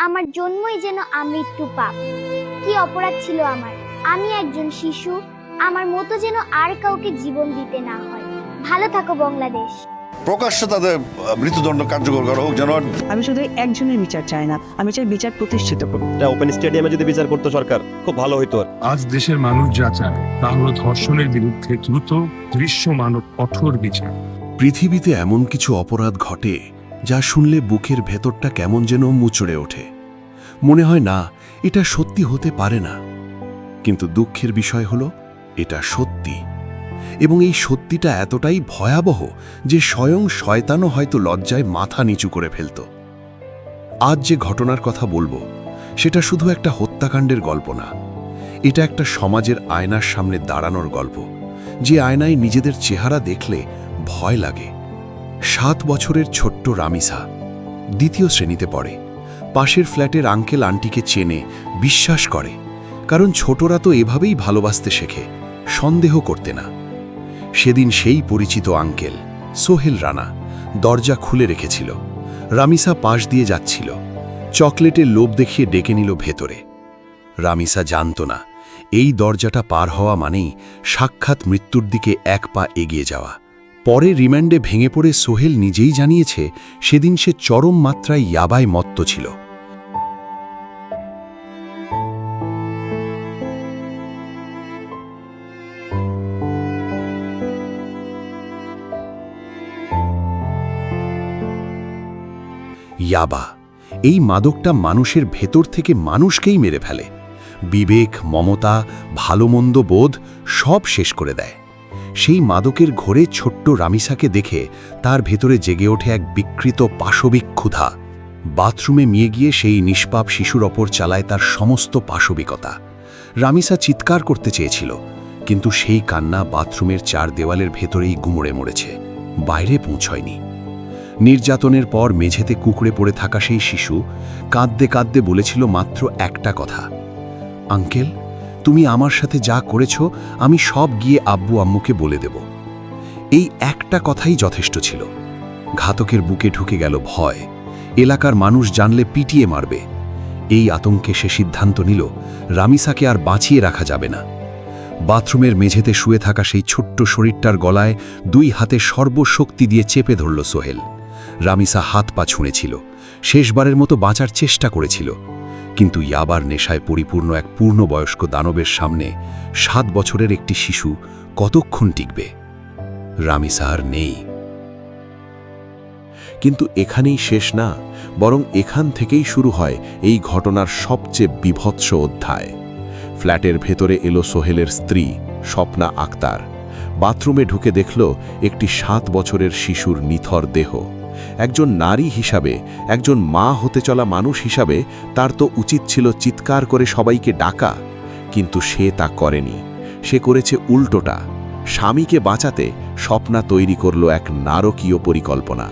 আমার জন্মই যেন আমৃত্যু পাপ। কি অপরাধ ছিল আমার? আমি একজন শিশু, আমার মতো যেন আর কাউকে জীবন দিতে না হয়। ভালো থাকো বাংলাদেশ। প্রকাশ্যে তাদের মৃত্যুদণ্ড কার্যকর করা হোক যেন। আমি শুধু একজনের বিচার চাই না, আমি চাই বিচার প্রতিষ্ঠিত করব। ওপেন স্টেডিয়ামে যদি বিচার করতো সরকার, খুব ভালো হইতো। আজ দেশের মানুষ যা চায় তা হলো ধর্ষণের বিরুদ্ধে দ্রুত, দৃশ্যমান ও কঠোর বিচার। পৃথিবীতে এমন কিছু অপরাধ ঘটে যা শুনলে বুকের ভেতরটা কেমন যেন মুচড়ে ওঠে। মনে হয় না, এটা সত্যি হতে পারে না। কিন্তু দুঃখের বিষয় হলো এটা সত্যি, এবং এই সত্যিটা এতটাই ভয়াবহ যে স্বয়ং শয়তানও হয়তো লজ্জায় মাথা নিচু করে ফেলত। আজ যে ঘটনার কথা বলবো সেটা শুধু একটা হত্যাকাণ্ডের গল্প না, এটা একটা সমাজের আয়নার সামনে দাঁড়ানোর গল্প, যে আয়নায় নিজেদের চেহারা দেখলে ভয় লাগে। 7 বছরের ছোট্ট রামিসা দ্বিতীয় শ্রেণীতে পড়ে। পাশের ফ্ল্যাটের আঙ্কেল আন্টিকে চেনে, বিশ্বাস করে, কারণ ছোটরা তো এভাবেই ভালোবাসতে শেখে, সন্দেহ করতে না। সেদিন সেই পরিচিত আঙ্কেল সোহেল রানা দরজা খুলে রেখেছিল। রামিসা পাশ দিয়ে যাচ্ছিল, চকলেটের লোভ দেখিয়ে ডেকে নিল ভেতরে। রামিসা জানত না এই দরজাটা পার হওয়া মানেই সাক্ষাৎ মৃত্যুর দিকে এক পা এগিয়ে যাওয়া। পরে রিমান্ডে ভেঙে পড়ে সোহেল নিজেই জানিয়েছে সেদিন সে চরম মাত্রায় ইয়াবায় মত্ত ছিল। ইয়াবা, এই মাদকটা মানুষের ভেতর থেকে মানুষকেই মেরে ফেলে। বিবেক, মমতা, ভালোমন্দ বোধ সব শেষ করে দেয়। সেই মাদকের ঘোরে ছোট্ট রামিসাকে দেখে তার ভেতরে জেগে ওঠে এক বিকৃত পাশবিক ক্ষুধা। বাথরুমে নিয়ে গিয়ে সেই নিষ্পাপ শিশুর ওপর চালায় তার সমস্ত পাশবিকতা। রামিসা চিৎকার করতে চেয়েছিল, কিন্তু সেই কান্না বাথরুমের 4 দেওয়ালের ভেতরেই গুমড়ে মরেছে, বাইরে পৌঁছয়নি। নির্যাতনের পর মেঝেতে কুঁকড়ে পড়ে থাকা সেই শিশু কাঁদতে কাঁদতে বলেছিল মাত্র একটা কথা, আঙ্কেল, তুমি আমার সাথে যা করেছ আমি সব গিয়ে আব্বু আম্মুকে বলে দেব। এই একটা কথাই যথেষ্ট ছিল। ঘাতকের বুকে ঢুকে গেল ভয়, এলাকার মানুষ জানলে পিটিয়ে মারবে। এই আতঙ্কে সে সিদ্ধান্ত নিল রামিসাকে আর বাঁচিয়ে রাখা যাবে না। বাথরুমের মেঝেতে শুয়ে থাকা সেই ছোট্ট শরীরটার গলায় 2 হাতে সর্বশক্তি দিয়ে চেপে ধরল সোহেল। রামিসা হাত পা ছুঁড়েছিল, শেষবারের মতো বাঁচার চেষ্টা করেছিল, কিন্তু ইয়াবার নেশায় পরিপূর্ণ এক পূর্ণবয়স্ক দানবের সামনে 7 বছরের একটি শিশু কতক্ষণ টিকবে? রামিসা আর নেই। কিন্তু এখানেই শেষ না, বরং এখান থেকেই শুরু হয় এই ঘটনার সবচেয়ে বিভৎস অধ্যায়। ফ্ল্যাটের ভেতরে এলো সোহেলের স্ত্রী স্বপ্না আক্তার। বাথরুমে ঢুকে দেখল একটি 7 বছরের শিশুর নিথর দেহ। একজন নারী হিসাবে, একজন মা হতে চলা মানুষ হিসাবে তার তো উচিত ছিল চিৎকার করে সবাইকে ডাকা, কিন্তু সে তা করেনি। সে করেছে উল্টোটা। স্বামীকে বাঁচাতে স্বপ্না তৈরি করল এক নারকীয় পরিকল্পনা।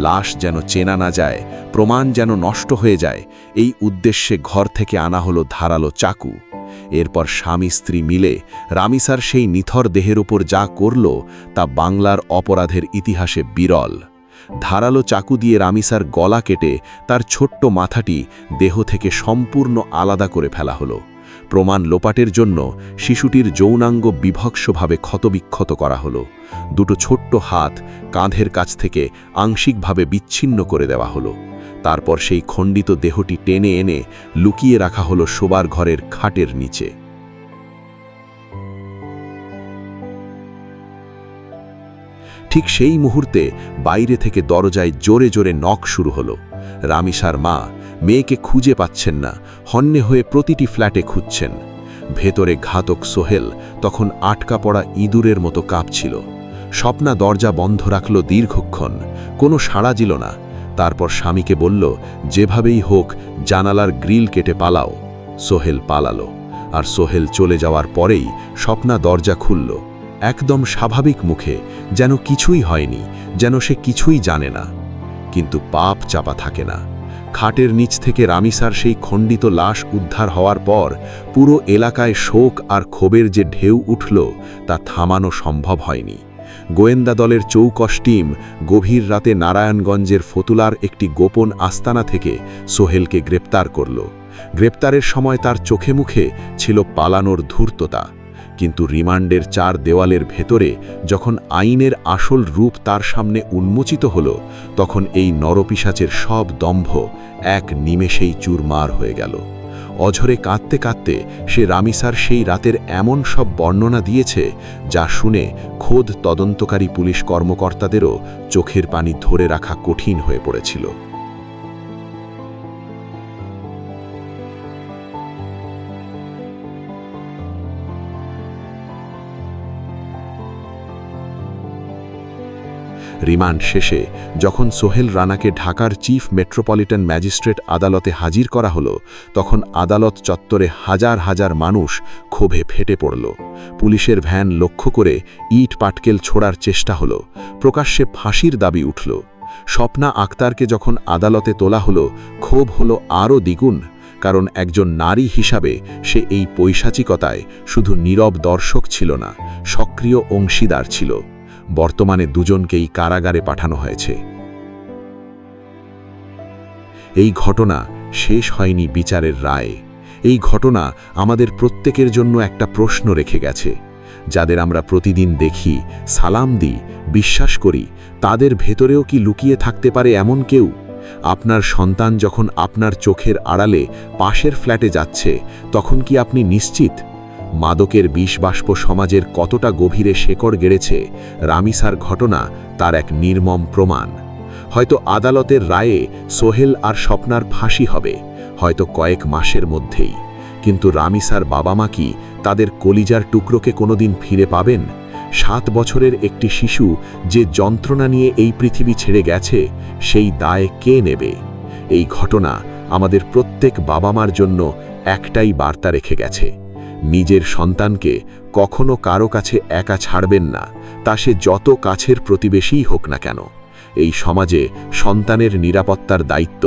লাশ যেন চেনা না যায়, প্রমাণ যেন নষ্ট হয়ে যায়, এই উদ্দেশ্যে ঘর থেকে আনা হলো ধারালো চাকু। এরপর স্বামী স্ত্রী মিলে রামিসার সেই নিথর দেহের ওপর যা করল তা বাংলার অপরাধের ইতিহাসে বিরল। ধারালো চাকু দিয়ে রামিসার গলা কেটে তার ছোট্ট মাথাটি দেহ থেকে সম্পূর্ণ আলাদা করে ফেলা হলো। প্রমাণ লোপাটের জন্য শিশুটির যৌনাঙ্গ বিভৎসভাবে ক্ষতবিক্ষত করা হলো। 2 ছোট্ট হাত কাঁধের কাছ থেকে আংশিকভাবে বিচ্ছিন্ন করে দেওয়া হলো। তারপর সেই খণ্ডিত দেহটি টেনে এনে লুকিয়ে রাখা হলো শোবার ঘরের খাটের নিচে। ঠিক সেই মুহূর্তে বাইরে থেকে দরজায় জোরে জোরে নক শুরু হলো। রামিসার মা মেয়েকে খুঁজে পাচ্ছেন না, হন্যে হয়ে প্রতিটি ফ্ল্যাটে খুঁজছেন। ভেতরে ঘাতক সোহেল তখন আটকা পড়া ইঁদুরের মতো কাঁপছিল। স্বপ্না দরজা বন্ধ রাখল দীর্ঘক্ষণ, কোনো সাড়া দিল না। তারপর স্বামীকে বলল, যেভাবেই হোক জানালার গ্রিল কেটে পালাও। সোহেল পালালো, আর সোহেল চলে যাওয়ার পরেই স্বপ্না দরজা খুলল, একদম স্বাভাবিক মুখে, যেন কিছুই হয়নি, যেন সে কিছুই জানে না। কিন্তু পাপ চাপা থাকে না। খাটের নিচ থেকে রামিসার সেই খণ্ডিত লাশ উদ্ধার হওয়ার পর পুরো এলাকায় শোক আর ক্ষোভের যে ঢেউ উঠল তা থামানো সম্ভব হয়নি। গোয়েন্দা দলের চৌকস টিম গভীর রাতে নারায়ণগঞ্জের ফতুলার একটি গোপন আস্তানা থেকে সোহেলকে গ্রেপ্তার করল। গ্রেপ্তারের সময় তার চোখে মুখে ছিল পালানোর ধূর্ততা, কিন্তু রিমান্ডের 4 দেওয়ালের ভেতরে যখন আইনের আসল রূপ তার সামনে উন্মোচিত হল, তখন এই নরপিশাচের সব দম্ভ এক নিমেষেই চুরমার হয়ে গেল। অঝরে কাঁদতে কাঁদতে সে রামিসার সেই রাতের এমন সব বর্ণনা দিয়েছে যা শুনে খোদ তদন্তকারী পুলিশ কর্মকর্তাদেরও চোখের পানি ধরে রাখা কঠিন হয়ে পড়েছিল। রিমান্ড শেষে যখন সোহেল রানাকে ঢাকার চিফ মেট্রোপলিটন ম্যাজিস্ট্রেট আদালতে হাজির করা হলো, তখন আদালত চত্বরে হাজার হাজার মানুষ ক্ষোভে ফেটে পড়ল। পুলিশের ভ্যান লক্ষ্য করে ইট পাটকেল ছোড়ার চেষ্টা হলো, প্রকাশ্যে ফাঁসির দাবি উঠল। স্বপ্না আক্তারকে যখন আদালতে তোলা হলো, ক্ষোভ হলো আরও দ্বিগুণ, কারণ একজন নারী হিসাবে সে এই পৈশাচিকতায় শুধু নীরব দর্শক ছিল না, সক্রিয় অংশীদার ছিল। বর্তমানে দুজনকেই কারাগারে পাঠানো হয়েছে। এই ঘটনা শেষ হয়নি বিচারের রায়ে। এই ঘটনা আমাদের প্রত্যেকের জন্য একটা প্রশ্ন রেখে গেছে। যাদের আমরা প্রতিদিন দেখি, সালাম দিই, বিশ্বাস করি, তাদের ভেতরেও কি লুকিয়ে থাকতে পারে এমন কেউ? আপনার সন্তান যখন আপনার চোখের আড়ালে পাশের ফ্ল্যাটে যাচ্ছে, তখন কি আপনি নিশ্চিত? মাদকের বিষবাষ্প সমাজের কতটা গভীরে শেকড় গেড়েছে, রামিসার ঘটনা তার এক নির্মম প্রমাণ। হয়তো আদালতের রায়ে সোহেল আর স্বপ্নার ফাঁসি হবে, হয়তো কয়েক মাসের মধ্যেই, কিন্তু রামিসার বাবা মা কি তাদের কলিজার টুকরোকে কোনোদিন ফিরে পাবেন? 7 বছরের একটি শিশু যে যন্ত্রণা নিয়ে এই পৃথিবী ছেড়ে গেছে, সেই দায় কে নেবে? এই ঘটনা আমাদের প্রত্যেক বাবা মার জন্য একটাই বার্তা রেখে গেছে: নিজের সন্তানকে কখনো কারো কাছে একা ছাড়বেন না, তা সে যত কাছের প্রতিবেশীই হোক না কেন। এই সমাজে সন্তানের নিরাপত্তার দায়িত্ব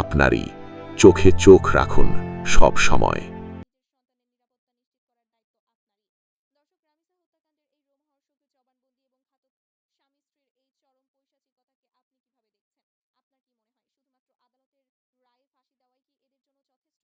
আপনারই। চোখে চোখ রাখুন সব সময়।